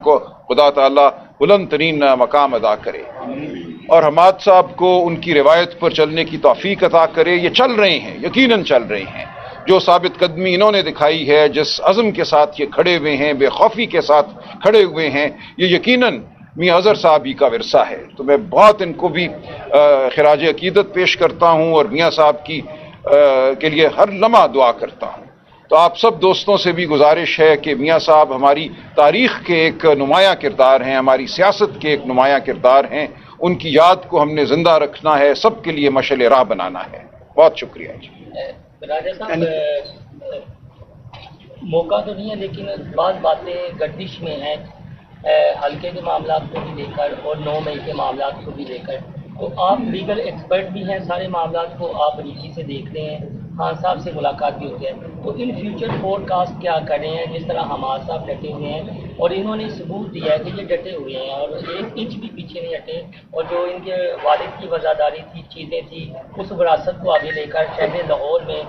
کو خدا تعالیٰ بلند ترین مقام ادا کرے اور حماد صاحب کو ان کی روایت پر چلنے کی توفیق عطا کرے. یہ چل رہے ہیں، یقیناً چل رہے ہیں. جو ثابت قدمی انہوں نے دکھائی ہے، جس عزم کے ساتھ یہ کھڑے ہوئے ہیں، بے خوفی کے ساتھ کھڑے ہوئے ہیں، یہ یقیناً میاں اظہر صاحب ہی کا ورثہ ہے. تو میں بہت ان کو بھی خراج عقیدت پیش کرتا ہوں اور میاں صاحب کی کے لیے ہر لمحہ دعا کرتا ہوں. تو آپ سب دوستوں سے بھی گزارش ہے کہ میاں صاحب ہماری تاریخ کے ایک نمایاں کردار ہیں، ہماری سیاست کے ایک نمایاں کردار ہیں. ان کی یاد کو ہم نے زندہ رکھنا ہے، سب کے لیے مشعل راہ بنانا ہے. بہت شکریہ جی. راجہ صاحب، موقع تو نہیں ہے لیکن بعض باتیں گردش میں ہیں حلقے کے معاملات کو بھی لے کر اور 9 مئی کے معاملات کو بھی لے کر. تو آپ لیگل ایکسپرٹ بھی ہیں، سارے معاملات کو آپ باریکی سے دیکھ رہے ہیں، خان صاحب سے ملاقات بھی ہوتی ہے. تو ان فیوچر فور کاسٹ کیا کر رہے ہیں؟ جس طرح حماد صاحب ڈٹے ہوئے ہیں اور انہوں نے ثبوت دیا ہے کہ یہ ڈٹے ہوئے ہیں اور 1 انچ بھی پیچھے نہیں ہٹے، اور جو ان کے والد کی وفاداری تھی، چیزیں تھیں، اس وراثت کو آگے لے کر شہر لاہور میں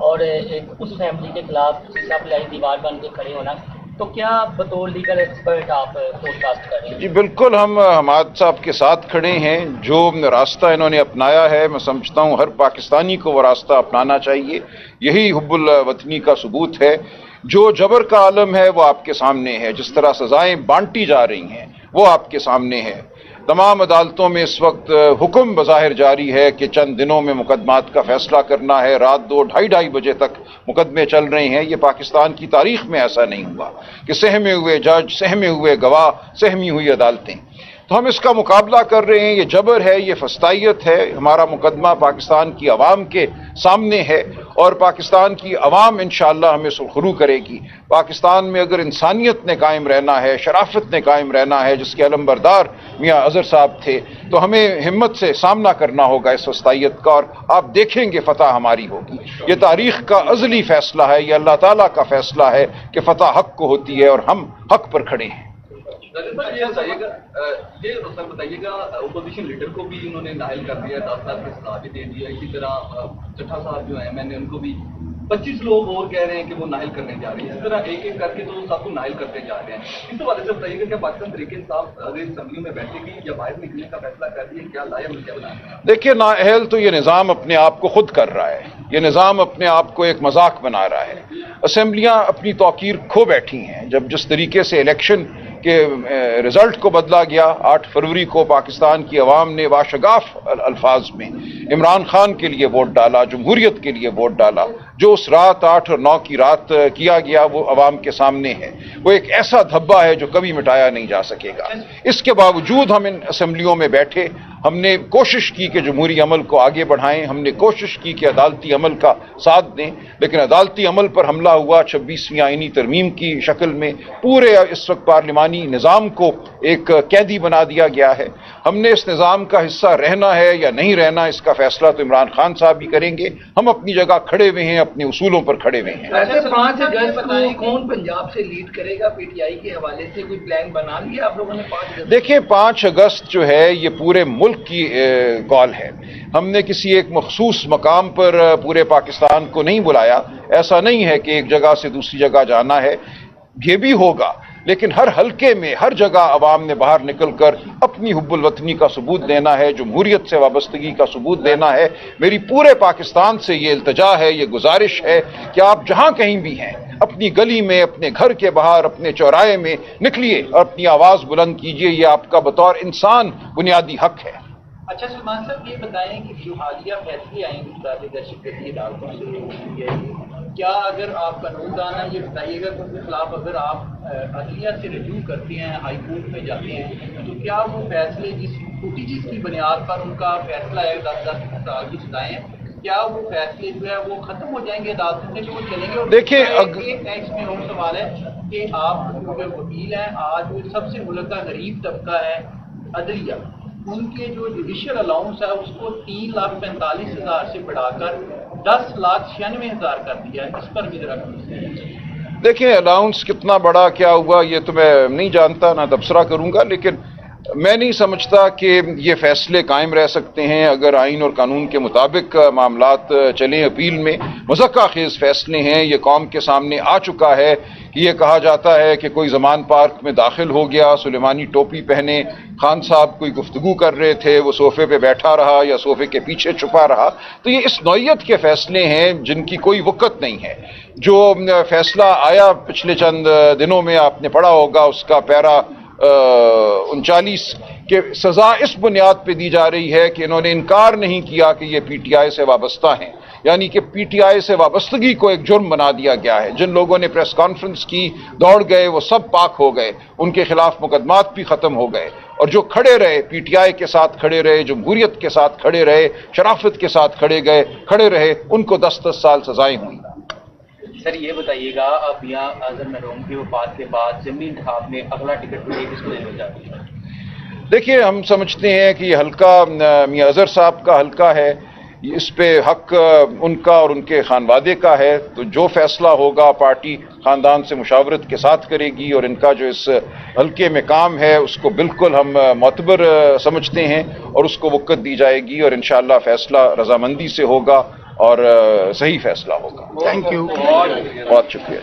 اور اس فیملی کے خلاف سب لائی دیوار بن کے کھڑے ہونا. تو کیا بطور لیگل ایکسپرٹ آپ فور کاسٹ کر رہے ہیں؟ جی بالکل، ہم حماد صاحب کے ساتھ کھڑے ہیں. جو راستہ انہوں نے اپنایا ہے، میں سمجھتا ہوں ہر پاکستانی کو وہ راستہ اپنانا چاہیے. یہی حب الوطنی کا ثبوت ہے. جو جبر کا عالم ہے وہ آپ کے سامنے ہے، جس طرح سزائیں بانٹی جا رہی ہیں وہ آپ کے سامنے ہے. تمام عدالتوں میں اس وقت حکم بظاہر جاری ہے کہ چند دنوں میں مقدمات کا فیصلہ کرنا ہے. رات 2 ڈھائی بجے تک مقدمے چل رہے ہیں. یہ پاکستان کی تاریخ میں ایسا نہیں ہوا کہ سہمے ہوئے جج، سہمے ہوئے گواہ، سہمی ہوئی عدالتیں. تو ہم اس کا مقابلہ کر رہے ہیں. یہ جبر ہے، یہ فسطائیت ہے. ہمارا مقدمہ پاکستان کی عوام کے سامنے ہے اور پاکستان کی عوام انشاءاللہ ہمیں سرخرو کرے گی. پاکستان میں اگر انسانیت نے قائم رہنا ہے، شرافت نے قائم رہنا ہے، جس کے علمبردار میاں اظہر صاحب تھے، تو ہمیں ہمت سے سامنا کرنا ہوگا اس فسطائیت کا، اور آپ دیکھیں گے فتح ہماری ہوگی. یہ تاریخ کا ازلی فیصلہ ہے، یہ اللہ تعالیٰ کا فیصلہ ہے کہ فتح حق کو ہوتی ہے اور ہم حق پر کھڑے ہیں. یہ بتائیے گا اپوزیشن لیڈر کو بھی انہوں نے نااہل کر دیا، 10 سال کی سزا بھی دے دیا. اسی طرح چٹھا صاحب جو ہیں، میں نے ان کو بھی 25 لوگ اور کہہ رہے ہیں کہ وہ نااہل کرنے جا رہے ہیں. اس طرح ایک ایک کر کے تو سب کو نااہل کرتے جا رہے ہیں. اس حوالے سے بتائیے گا کہ پاکستان تحریک انصاف اگر اسمبلیوں میں بیٹھے گی یا باہر نکلنے کا فیصلہ کر رہی ہے، کیا لایا مل کیا بنانا؟ دیکھیے، نااہل تو یہ نظام اپنے آپ کو خود کر رہا ہے. یہ نظام اپنے آپ کو ایک مذاق بنا رہا ہے. اسمبلیاں اپنی توقیر کھو بیٹھی ہیں. جب جس طریقے سے الیکشن کے رزلٹ کو بدلا گیا، 8 فروری کو پاکستان کی عوام نے واشگاف الفاظ میں عمران خان کے لیے ووٹ ڈالا، جمہوریت کے لیے ووٹ ڈالا. جو اس رات 8 اور 9 کی رات کیا گیا وہ عوام کے سامنے ہے. وہ ایک ایسا دھبا ہے جو کبھی مٹایا نہیں جا سکے گا. اس کے باوجود ہم ان اسمبلیوں میں بیٹھے، ہم نے کوشش کی کہ جمہوری عمل کو آگے بڑھائیں، ہم نے کوشش کی کہ عدالتی عمل کا ساتھ دیں، لیکن عدالتی عمل پر حملہ ہوا 26ویں آئینی ترمیم کی شکل میں. پورے اس وقت پارلیمانی نظام کو ایک قیدی بنا دیا گیا ہے. ہم نے اس نظام کا حصہ رہنا ہے یا نہیں رہنا، اس کا فیصلہ تو عمران خان صاحب بھی کریں گے. ہم اپنی جگہ کھڑے ہوئے ہیں، اپنے اصولوں پر کھڑے ہوئے ہیں. ویسے 5 اگست کو کون پنجاب سے لیڈ کرے گا؟ پی ٹی آئی کے حوالے سے کوئی پلان بنا لیا آپ لوگوں نے 5 اگست؟ دیکھیں، 5 اگست جو ہے یہ پورے ملک کی کال ہے. ہم نے کسی ایک مخصوص مقام پر پورے پاکستان کو نہیں بلایا. ایسا نہیں ہے کہ ایک جگہ سے دوسری جگہ جانا ہے. یہ بھی ہوگا، لیکن ہر حلقے میں ہر جگہ عوام نے باہر نکل کر اپنی حب الوطنی کا ثبوت دینا ہے، جمہوریت سے وابستگی کا ثبوت دینا ہے. میری پورے پاکستان سے یہ التجا ہے، یہ گزارش ہے کہ آپ جہاں کہیں بھی ہیں، اپنی گلی میں، اپنے گھر کے باہر، اپنے چوراہے میں نکلیے اور اپنی آواز بلند کیجیے. یہ آپ کا بطور انسان بنیادی حق ہے. اچھا سلمان صاحب، یہ بتائیں کہ جو حالیہ فیصلے آئیں گے دہشت گردی عدالتوں سے، کیا اگر آپ قانون دان ہیں یہ بتائیے گا کہ ان کے خلاف اگر آپ عدلیہ سے رجوع کرتے ہیں، ہائی کورٹ میں جاتے ہیں، تو کیا وہ فیصلے جس فوٹیجز کی بنیاد پر ان کا فیصلہ ہے 10 سال کی سزائیں، کیا وہ فیصلے جو ہے وہ ختم ہو جائیں گے عدالتوں سے، جو وہ چلیں گے؟ دیکھیں، ایک اس میں اور سوال ہے کہ آپ جو وکیل ہیں، آج وہ سب سے ملک کا غریب طبقہ ہے عدلیہ، ان کے جو جوڈیشل الاؤنس ہے اس کو 3,45,000 سے بڑھا کر 10,96,000 کر دیا ہے. اس پر بھی ذرا دیکھیں، الاؤنس کتنا بڑا کیا ہوا یہ تو میں نہیں جانتا، نہ تبصرہ کروں گا، لیکن میں نہیں سمجھتا کہ یہ فیصلے قائم رہ سکتے ہیں. اگر آئین اور قانون کے مطابق معاملات چلیں، اپیل میں مذکّہ خیز فیصلے ہیں. یہ قوم کے سامنے آ چکا ہے کہ یہ کہا جاتا ہے کہ کوئی زمان پارک میں داخل ہو گیا، سلیمانی ٹوپی پہنے، خان صاحب کوئی گفتگو کر رہے تھے، وہ صوفے پہ بیٹھا رہا یا صوفے کے پیچھے چھپا رہا. تو یہ اس نوعیت کے فیصلے ہیں جن کی کوئی وقت نہیں ہے. جو فیصلہ آیا پچھلے چند دنوں میں، آپ نے پڑھا ہوگا اس کا پیرا 39 کہ سزا اس بنیاد پہ دی جا رہی ہے کہ انہوں نے انکار نہیں کیا کہ یہ پی ٹی آئی سے وابستہ ہیں، یعنی کہ پی ٹی آئی سے وابستگی کو ایک جرم بنا دیا گیا ہے. جن لوگوں نے پریس کانفرنس کی، دوڑ گئے، وہ سب پاک ہو گئے، ان کے خلاف مقدمات بھی ختم ہو گئے، اور جو کھڑے رہے، پی ٹی آئی کے ساتھ کھڑے رہے، جمہوریت کے ساتھ کھڑے رہے، شرافت کے ساتھ کھڑے رہے، ان کو 10 سال سزائیں ہوئیں. سر یہ بتائیے گا، اب یہاں اظہر مرحوم کی وفات کے بعد ضمنی انتخاب میں اگلا ٹکٹ ملے کس کو دینا چاہتے ہیں؟ دیکھیے، ہم سمجھتے ہیں کہ یہ حلقہ میاں اظہر صاحب کا حلقہ ہے، اس پہ حق ان کا اور ان کے خانوادے کا ہے. تو جو فیصلہ ہوگا پارٹی خاندان سے مشاورت کے ساتھ کرے گی، اور ان کا جو اس حلقے میں کام ہے اس کو بالکل ہم معتبر سمجھتے ہیں، اور اس کو وقت دی جائے گی، اور انشاءاللہ فیصلہ رضامندی سے ہوگا اور صحیح فیصلہ ہوگا. Thank you. بہت شکریہ.